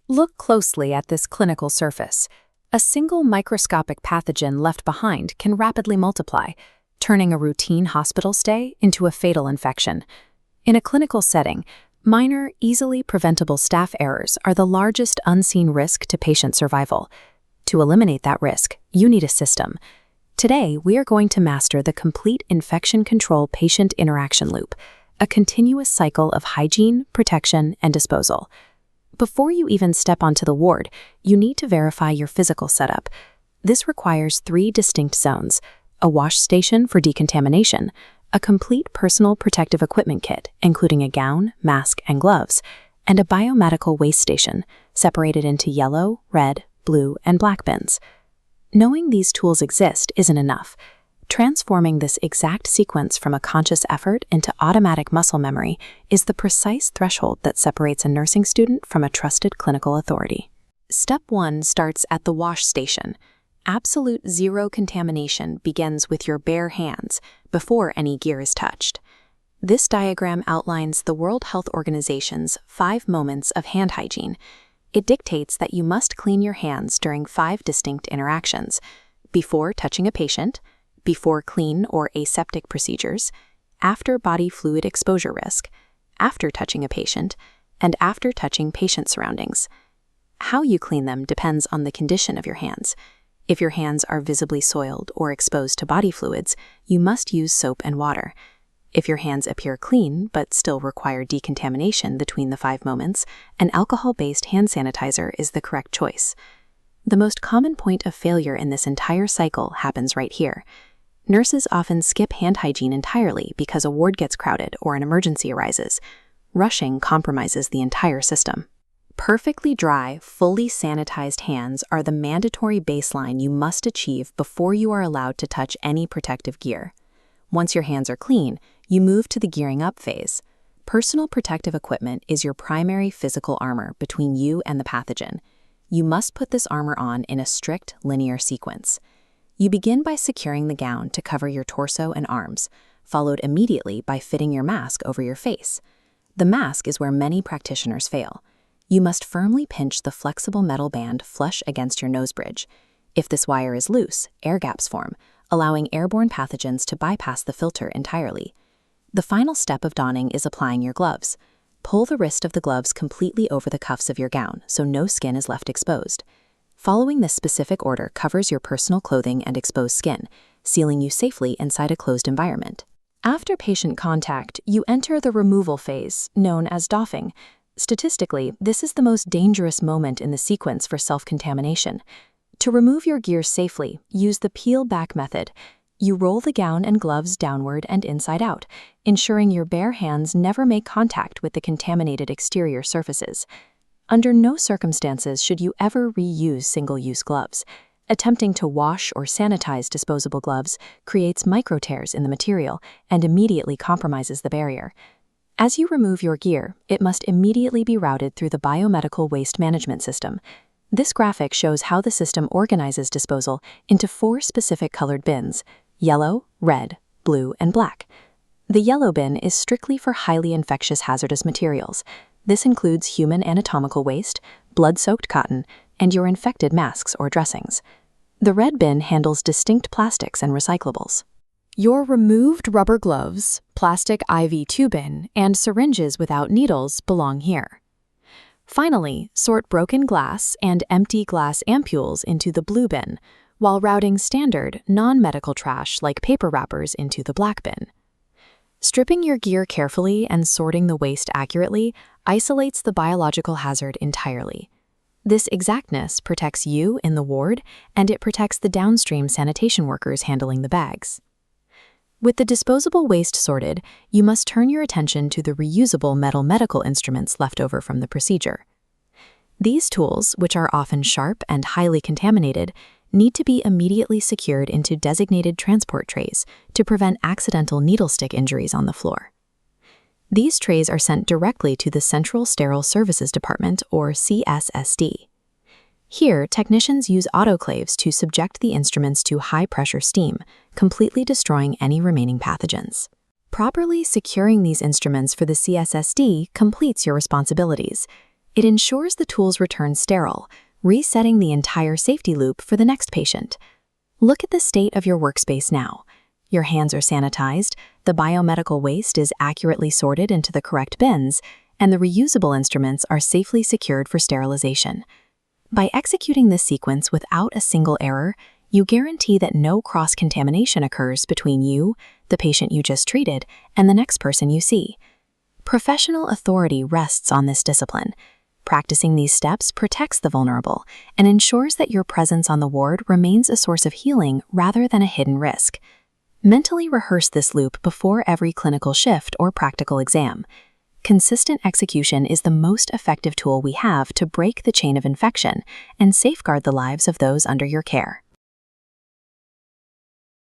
Look closely at this clinical surface. A single microscopic pathogen left behind can rapidly multiply, turning a routine hospital stay into a fatal infection. In a clinical setting, minor, easily preventable staph errors are the largest unseen risk to patient survival. To eliminate that risk, you need a system. Today, we are going to master the complete infection control patient interaction loop, a continuous cycle of hygiene, protection, and disposal. Before you even step onto the ward, you need to verify your physical setup. This requires 3 distinct zones: a wash station for decontamination, a complete personal protective equipment kit, including a gown, mask, and gloves, and a biomedical waste station, separated into yellow, red, blue, and black bins. Knowing these tools exist isn't enough. Transforming this exact sequence from a conscious effort into automatic muscle memory is the precise threshold that separates a nursing student from a trusted clinical authority. Step 1 starts at the wash station. Absolute zero contamination begins with your bare hands before any gear is touched. This diagram outlines the World Health Organization's 5 moments of hand hygiene. It dictates that you must clean your hands during 5 distinct interactions: before touching a patient, before clean or aseptic procedures, after body fluid exposure risk, after touching a patient, and after touching patient surroundings. How you clean them depends on the condition of your hands. If your hands are visibly soiled or exposed to body fluids, you must use soap and water. If your hands appear clean but still require decontamination between the 5 moments, an alcohol-based hand sanitizer is the correct choice. The most common point of failure in this entire cycle happens right here. Nurses often skip hand hygiene entirely because a ward gets crowded or an emergency arises. Rushing compromises the entire system. Perfectly dry, fully sanitized hands are the mandatory baseline you must achieve before you are allowed to touch any protective gear. Once your hands are clean, you move to the gearing up phase. Personal protective equipment is your primary physical armor between you and the pathogen. You must put this armor on in a strict, linear sequence. You begin by securing the gown to cover your torso and arms, followed immediately by fitting your mask over your face. The mask is where many practitioners fail. You must firmly pinch the flexible metal band flush against your nose bridge. If this wire is loose, air gaps form, allowing airborne pathogens to bypass the filter entirely. The final step of donning is applying your gloves. Pull the wrist of the gloves completely over the cuffs of your gown so no skin is left exposed. Following this specific order covers your personal clothing and exposed skin, sealing you safely inside a closed environment. After patient contact, you enter the removal phase, known as doffing. Statistically, this is the most dangerous moment in the sequence for self-contamination. To remove your gear safely, use the peel-back method. You roll the gown and gloves downward and inside out, ensuring your bare hands never make contact with the contaminated exterior surfaces. Under no circumstances should you ever reuse single-use gloves. Attempting to wash or sanitize disposable gloves creates micro-tears in the material and immediately compromises the barrier. As you remove your gear, it must immediately be routed through the biomedical waste management system. This graphic shows how the system organizes disposal into 4 specific colored bins: yellow, red, blue, and black. The yellow bin is strictly for highly infectious hazardous materials. This includes human anatomical waste, blood-soaked cotton, and your infected masks or dressings. The red bin handles distinct plastics and recyclables. Your removed rubber gloves, plastic IV tubing, and syringes without needles belong here. Finally, sort broken glass and empty glass ampules into the blue bin, while routing standard, non-medical trash like paper wrappers into the black bin. Stripping your gear carefully and sorting the waste accurately isolates the biological hazard entirely. This exactness protects you in the ward, and it protects the downstream sanitation workers handling the bags. With the disposable waste sorted, you must turn your attention to the reusable metal medical instruments left over from the procedure. These tools, which are often sharp and highly contaminated, need to be immediately secured into designated transport trays to prevent accidental needle stick injuries on the floor. These trays are sent directly to the Central Sterile Services Department, or CSSD. Here, technicians use autoclaves to subject the instruments to high-pressure steam, completely destroying any remaining pathogens. Properly securing these instruments for the CSSD completes your responsibilities. It ensures the tools return sterile, resetting the entire safety loop for the next patient. Look at the state of your workspace now. Your hands are sanitized, the biomedical waste is accurately sorted into the correct bins, and the reusable instruments are safely secured for sterilization. By executing this sequence without a single error, you guarantee that no cross-contamination occurs between you, the patient you just treated, and the next person you see. Professional authority rests on this discipline. Practicing these steps protects the vulnerable and ensures that your presence on the ward remains a source of healing rather than a hidden risk. Mentally rehearse this loop before every clinical shift or practical exam. Consistent execution is the most effective tool we have to break the chain of infection and safeguard the lives of those under your care.